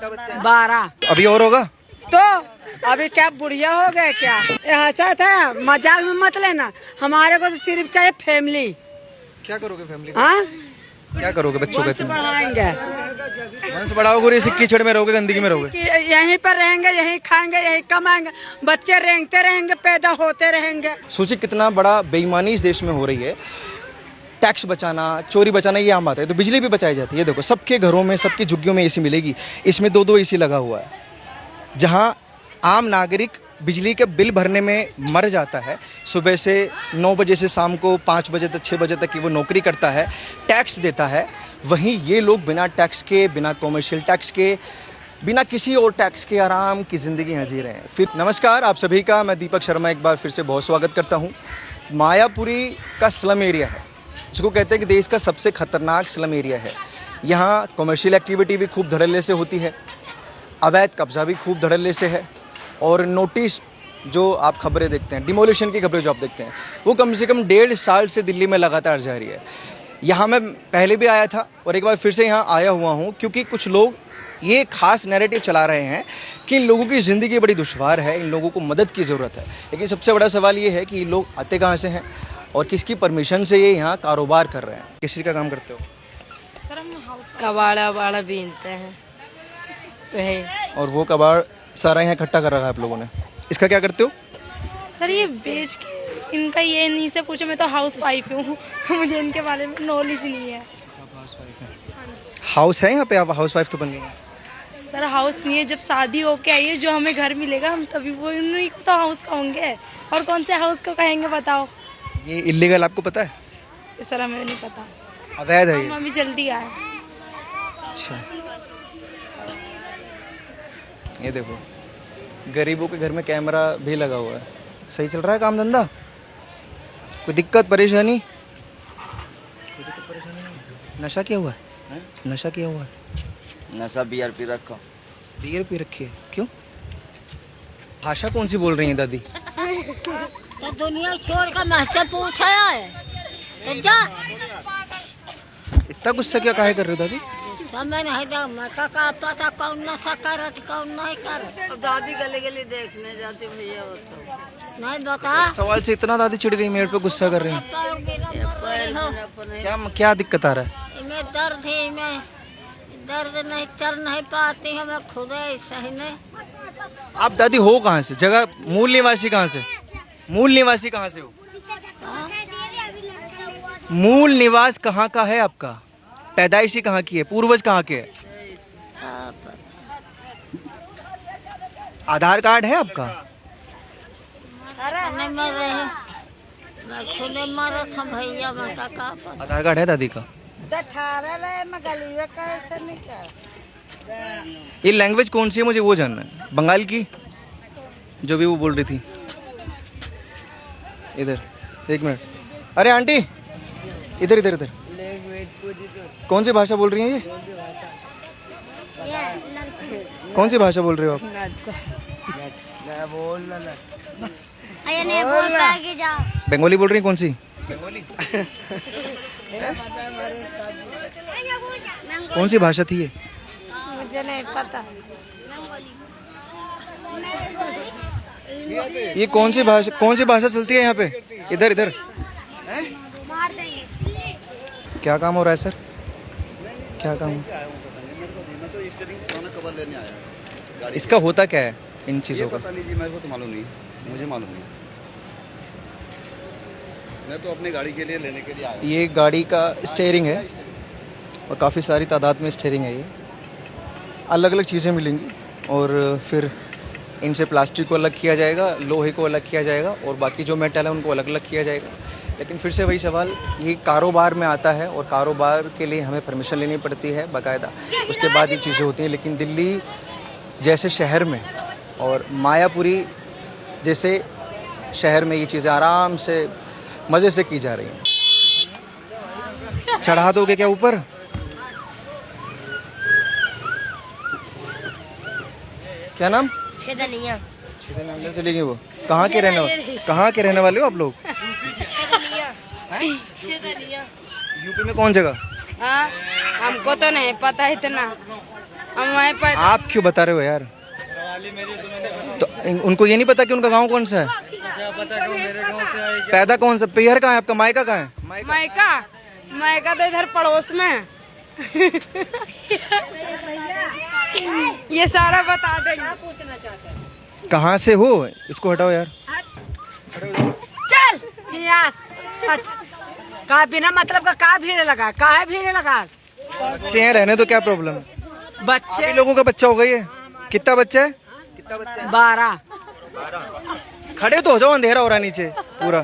12। अभी और होगा तो अभी क्या बुढ़िया हो गए क्या? हंसा था, मजाक में मत लेना। हमारे को तो सिर्फ चाहिए फैमिली। क्या करोगे फैमिली? हाँ, क्या करोगे बच्चों का? बढ़ाएंगे। वंश बढ़ाओगे, इसी कीचड़ में रहोगे, गंदगी में रहोगे? यहीं पर रहेंगे, यहीं खाएंगे, यहीं कमाएंगे, बच्चे रेंगते रहेंगे, पैदा होते रहेंगे। सोचिए कितना बड़ा बेईमानी इस देश में हो रही है। टैक्स बचाना, चोरी बचाना, ये आम बात है। तो बिजली भी बचाई जाती है। देखो सबके घरों में, सबकी झुग्गियों में एसी मिलेगी। इसमें 2-2 एसी लगा हुआ है। जहां आम नागरिक बिजली के बिल भरने में मर जाता है, सुबह से 9 बजे से शाम को 5 बजे तक, 6 बजे तक की वो नौकरी करता है, टैक्स देता है, वहीं ये लोग बिना टैक्स के, बिना कॉमर्शियल टैक्स के, बिना किसी और टैक्स के आराम की ज़िंदगी यहाँ जी रहे हैं। फिर नमस्कार आप सभी का, मैं दीपक शर्मा एक बार फिर से बहुत स्वागत करता हूँ। मायापुरी का स्लम एरिया है, जिसको कहते हैं कि देश का सबसे खतरनाक स्लम एरिया है। यहाँ कॉमर्शियल एक्टिविटी भी खूब धड़ल्ले से होती है, अवैध कब्जा भी खूब धड़ल्ले से है, और नोटिस जो आप खबरें देखते हैं, डिमोलिशन की खबरें जो आप देखते हैं, वो कम से कम 1.5 साल से दिल्ली में लगातार जारी है। यहाँ मैं पहले भी आया था और एक बार फिर से यहाँ आया हुआ हूँ, क्योंकि कुछ लोग ये खास नैरेटिव चला रहे हैं कि इन लोगों की ज़िंदगी बड़ी दुश्वार है, इन लोगों को मदद की ज़रूरत है। लेकिन सबसे बड़ा सवाल ये है कि लोग आते कहाँ से हैं और किसकी परमिशन से ये यहाँ कारोबार कर रहे हैं। किस चीज़ का काम करते हो? सर हम हाउस कबाड़ा वाड़ा बीनते हैं वही। और वो कबाड़ सारा यहाँ इकट्ठा कर रखा है आप लोगों ने, इसका क्या करते हो? सर ये बेच के, इनका ये नहीं से पूछो, मैं तो हाउस वाइफ हूँ, मुझे इनके बारे में नॉलेज नहीं है। हाउस है यहाँ पे, आप हाउस वाइफ तो बन गई? सर हाउस नहीं है, जब शादी होके आई है, जो हमें घर मिलेगा हम तभी वो उन्हीं को तो हाउस कहोगे, और कौन से हाउस को कहेंगे बताओ? ये इलीगल आपको पता है? सर हमें नहीं पता, अवैध है ये? हम अभी जल्दी आए। अच्छा, ये देखो गरीबों के घर में कैमरा भी लगा हुआ है। सही चल रहा है काम धंधा? कोई दिक्कत परेशानी? नशा किया हुआ है? नशा किया हुआ है? नशा बियर पी रखा। बियर पी रखी है? क्यों? भाषा कौन सी बोल रही है दादी? तो दुनिया छोड़ कर मुझसे पूछा है तो जा। इतना गुस्सा क्या काहे कर रहे हो दादी? समय नहीं था, मैं का पता कौन नशा कर कौन नहीं कर। दादी गली गली देखने जाती भैया, वो तो नहीं बता। सवाल से इतना दादी चिढ़ गई, मेरे पे गुस्सा कर रही हैं। क्या दिक्कत आ रहा है? इनमें दर्द है, इनमें दर्द नहीं, चल नहीं पाती हूँ मैं खुद सही नहीं। आप दादी हो कहाँ से? जगह मूल निवासी कहाँ से? मूल निवासी कहाँ से हो? मूल निवास कहाँ का है आपका? पैदाइशी कहाँ की है? पूर्वज कहाँ के है? आधार कार्ड है आपका? नहीं मर रहे, मैं खुद मरा था भैया, मैं का पता। आधार कार्ड है दादी का? ये लैंग्वेज कौन सी है मुझे वो जानना है। बंगाल की जो भी वो बोल रही थी। इधर एक मिनट, अरे आंटी इधर इधर इधर, कौन सी भाषा बोल रही हैं ये? कौन सी भाषा बोल रहे हो आप? बंगाली बोल रही हैं? कौन सी बंगाली? कौन सी भाषा थी ये? मुझे नहीं पता। ये कौन सी भाषा चलती है यहाँ पे? इधर इधर क्या काम हो रहा है सर? क्या काम? इसका होता क्या है इन चीज़ों का? पता नहीं जी, मेरे को तो मालूम नहीं, मुझे मालूम नहीं। मैं तो अपनी गाड़ी के लिए लेने के लिए आया। ये गाड़ी का स्टीयरिंग है और काफ़ी सारी तादाद में स्टीयरिंग है। ये अलग अलग चीज़ें मिलेंगी और फिर इनसे प्लास्टिक को अलग किया जाएगा, लोहे को अलग किया जाएगा और बाकी जो मेटल है उनको अलग अलग किया जाएगा। लेकिन फिर से वही सवाल, ये कारोबार में आता है और कारोबार के लिए हमें परमिशन लेनी पड़ती है बाकायदा, उसके बाद ये चीज़ें होती हैं। लेकिन दिल्ली जैसे शहर में और मायापुरी जैसे शहर में ये चीज़ें आराम से मज़े से की जा रही हैं। चढ़ा दोगे क्या ऊपर? क्या नाम? छेदनिया। छेदनिया चली गई वो। कहाँ के रहने वाले हो आप लोग? छेदनिया। यूपी में कौन जगह? हाँ, हमको तो नहीं पता इतना, हम वहीं पर आप क्यों बता रहे हो यार? तो उनको ये नहीं पता कि उनका गांव कौन सा है? पैदा कौन सा, पियर कहाँ है आपका, मायका कहाँ है? मायका तो इधर पड़ोस में है। ये सारा बता देंगे। कहाँ से हो? इसको हटाओ यार। चल यहाँ हट। का बिना मतलब का भीड़ लगा, काहे भीड़ लगा? बच्चे हैं, रहने तो क्या प्रॉब्लम है? बच्चे आप ही लोगों का बच्चा हो गई है? कितना बच्चा है? 12। खड़े तो हो जाओ, अंधेरा हो रहा है नीचे पूरा।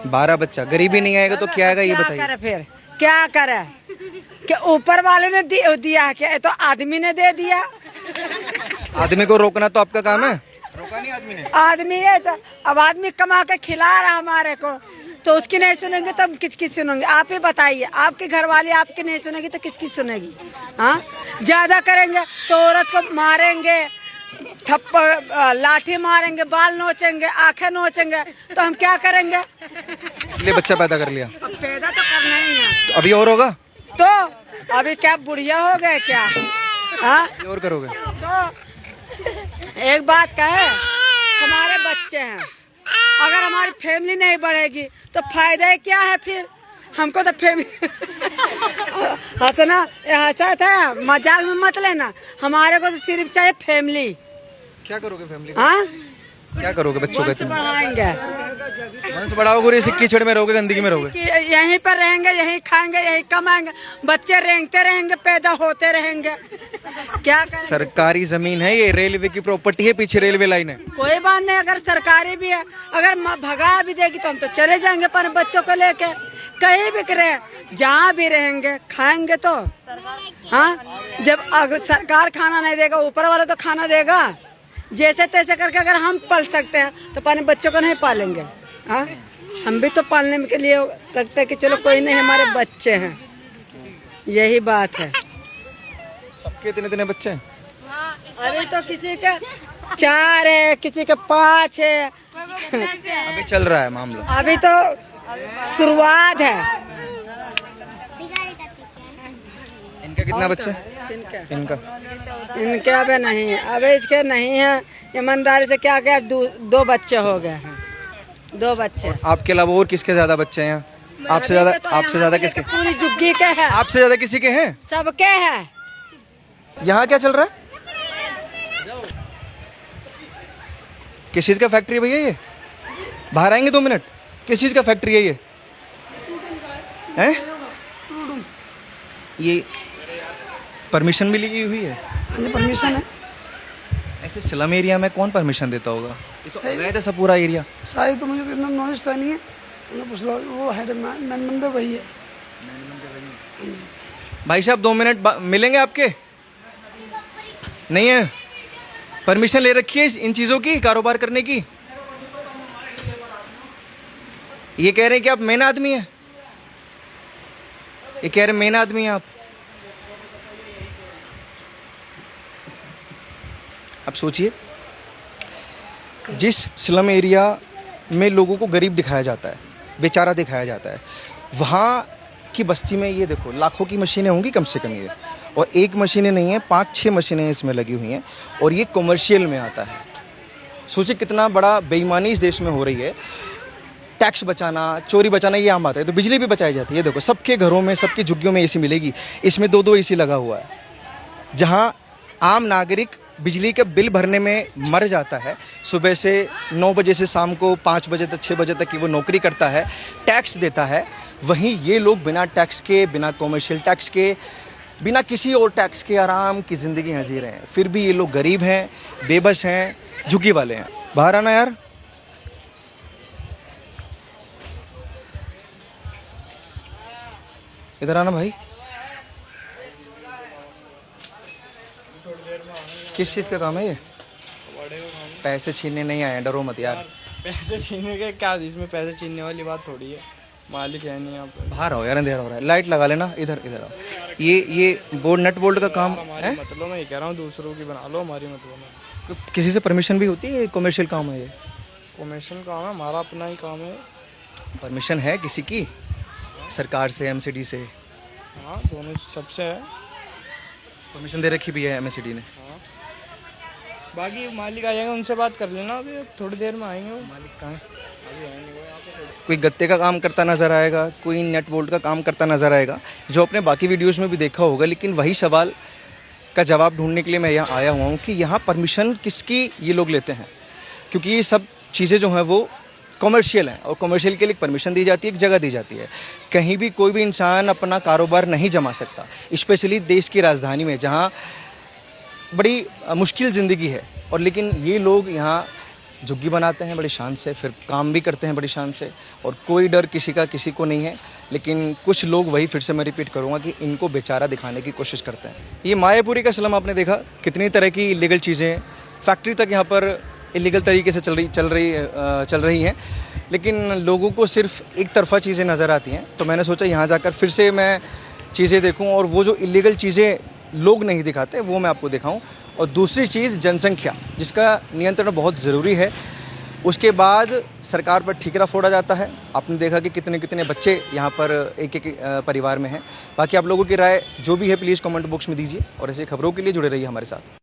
12 बच्चा, गरीबी नहीं आएगा तो क्या आएगा ये क्या बताइए। करे फिर, क्या करे? कि ऊपर वाले ने दिया है क्या? ये तो आदमी ने दे दिया। आदमी को रोकना तो आपका काम है। रोका नहीं आदमी ने। आदमी है तो अब आदमी कमा के खिला रहा हमारे को, तो उसकी नहीं सुनेंगे तो हम किसकी सुनेंगे? आप ही बताइए। आपके घर वाले आपकी नहीं सुनेगी तो किसकी सुनेगी? हाँ, ज्यादा करेंगे तो औरत को मारेंगे, थप्पड़ लाठी मारेंगे, बाल नोचेंगे, आंखें नोचेंगे, तो हम क्या करेंगे? इसलिए बच्चा पैदा कर लिया। अब पैदा तो करना ही है। तो अभी और होगा? तो अभी क्या बुढ़िया हो गए क्या? हाँ, अभी और करोगे? तो एक बात कहे, हमारे बच्चे हैं, अगर हमारी फैमिली नहीं बढ़ेगी तो फायदा क्या है फिर? हमको तो फैमिली हंसना हंसा था, मजाक में मत लेना। हमारे को तो सिर्फ चाहिए फैमिली। क्या करोगे फैमिली? हाँ, क्या करोगे बच्चों वंश का? बढ़ाएंगे, वंश बढ़ाओगे, इसी कीचड़ में रहोगे, गंदगी में रहोगे। कि यहीं पर रहेंगे, यहीं खाएंगे, यहीं कमाएंगे, बच्चे रेंगते रहेंगे, पैदा होते रहेंगे। क्या करें? सरकारी जमीन है ये, रेलवे की प्रॉपर्टी है, पीछे रेलवे लाइन है। कोई बात नहीं, अगर सरकारी भी है, अगर भगा भी देगी तो हम तो चले जाएंगे, पर बच्चों को लेके कहीं भी करे, जहाँ भी रहेंगे, खाएंगे तो। हाँ, जब अगर सरकार खाना नहीं देगा, ऊपर वाला तो खाना देगा। जैसे तैसे करके अगर हम पाल सकते हैं तो अपने बच्चों को नहीं पालेंगे? हाँ, हम भी तो पालने के लिए लगता है कि चलो कोई नहीं, हमारे बच्चे हैं। यही बात है। सबके इतने इतने बच्चे हैं? अभी तो किसी के 4 है, किसी के 5 है। अभी चल रहा है मामला। अभी तो शुरुआत है। इनका कितना बच्चा है? इनका इनके अबे नहीं है, अबे इसके नहीं है। ईमानदारी से क्या क्या 2 बच्चे हो गए हैं, 2 बच्चे। आपके अलावा और किसके ज्यादा बच्चे हैं यहाँ? आपसे ज्यादा किसके? पूरी जुग्गी के है, आपसे ज्यादा किसी के हैं? सबके है। यहाँ क्या चल रहा है? किस चीज का फैक्ट्री है भैया ये? बाहर आएंगे 2 मिनट। किस चीज का फैक्ट्री है ये? हैं? ये परमिशन भी ली हुई है? हाँ जी, परमिशन है। ऐसे स्लम एरिया में कौन परमिशन देता होगा? अवैध है सब पूरा एरिया। शायद तो मुझे तो इतना नॉलेज तो नहीं है, उन्हें पूछ लो। वो है मैन बंदे वही है। भाई साहब 2 मिनट मिलेंगे आपके? नहीं है? परमिशन ले रखी है इन चीज़ों की, कारोबार करने की? ये कह रहे हैं कि आप मेन आदमी हैं। ये कह रहे मेन आदमी हैं आप। अब सोचिए, जिस स्लम एरिया में लोगों को गरीब दिखाया जाता है, बेचारा दिखाया जाता है, वहाँ की बस्ती में ये देखो लाखों की मशीनें होंगी कम से कम ये, और एक मशीनें नहीं है, 5-6 मशीनें इसमें लगी हुई हैं, और ये कमर्शियल में आता है। सोचिए कितना बड़ा बेईमानी इस देश में हो रही है। टैक्स बचाना, चोरी बचाना ये आम बात है, तो बिजली भी बचाई जाती है। ये देखो सबके घरों में, सबकी झुग्गियों में एसी मिलेगी। इसमें 2-2 एसी लगा हुआ है। जहाँ आम नागरिक बिजली के बिल भरने में मर जाता है, सुबह से 9 बजे से शाम को 5 बजे तक, 6 बजे तक की वो नौकरी करता है, टैक्स देता है, वहीं ये लोग बिना टैक्स के, बिना कॉमर्शियल टैक्स के, बिना किसी और टैक्स के आराम की ज़िंदगी यहाँ जी रहे हैं। फिर भी ये लोग गरीब हैं, बेबस हैं, झुग्गी वाले हैं। बाहर आना यार। इधर आना भाई। किस चीज़ का काम है ये? पैसे छीनने नहीं आए, डरो मत यार। पैसे छीनने के क्या, इसमें पैसे छीनने वाली बात थोड़ी है। मालिक है नहीं यहाँ पे। बाहर आओ यार, अंधेरा हो रहा है। लाइट लगा लेना। इधर इधर आओ। ये बोल्ट, नट बोल्ट का काम है। मतलब मैं ये कह रहा हूँ, दूसरों की बना लो, हमारी मतलब में। किसी से परमिशन भी होती है? कमर्शियल काम है ये? कमीशन काम है, हमारा अपना ही काम है। परमिशन है किसी की? सरकार से, एमसीडी से? हाँ दोनों सबसे है। परमिशन दे रखी भी है MSCD ने। बाकी मालिक आ जाएंगे, उनसे बात कर लेना, अभी थोड़ी देर में आएंगे वो। मालिक कहाँ है? अभी आएंगे वो यहाँ पे थोड़ी। कोई गत्ते का काम करता नज़र आएगा, कोई नेट बोल्ट का काम करता नज़र आएगा, जो आपने बाकी वीडियोस में भी देखा होगा। लेकिन वही सवाल का जवाब ढूंढने के लिए मैं यहाँ आया हुआ हूँ कि यहाँ परमिशन किसकी ये लोग लेते हैं, क्योंकि ये सब चीज़ें जो हैं वो कॉमर्शियल हैं और कॉमर्शियल के लिए परमिशन दी जाती है, एक जगह दी जाती है। कहीं भी कोई भी इंसान अपना कारोबार नहीं जमा सकता, स्पेशली देश की राजधानी में जहाँ बड़ी मुश्किल ज़िंदगी है। और लेकिन ये लोग यहाँ झुग्गी बनाते हैं बड़ी शान से, फिर काम भी करते हैं बड़ी शान से, और कोई डर किसी को नहीं है। लेकिन कुछ लोग वही फिर से मैं रिपीट करूँगा कि इनको बेचारा दिखाने की कोशिश करते हैं। ये मायापुरी का स्लम आपने देखा, कितनी तरह की इलीगल चीज़ें, फैक्ट्री तक यहाँ पर इलीगल तरीके से चल रही हैं, लेकिन लोगों को सिर्फ एक तरफा चीज़ें नज़र आती हैं। तो मैंने सोचा यहाँ जाकर फिर से मैं चीज़ें देखूँ और वो जो इलीगल चीज़ें लोग नहीं दिखाते वो मैं आपको दिखाऊं। और दूसरी चीज़ जनसंख्या, जिसका नियंत्रण बहुत ज़रूरी है। उसके बाद सरकार पर ठीकरा फोड़ा जाता है। आपने देखा कि कितने कितने बच्चे यहाँ पर एक एक परिवार में हैं। बाकी आप लोगों की राय जो भी है प्लीज़ कमेंट बॉक्स में दीजिए और ऐसे खबरों के लिए जुड़े रहिए हमारे साथ।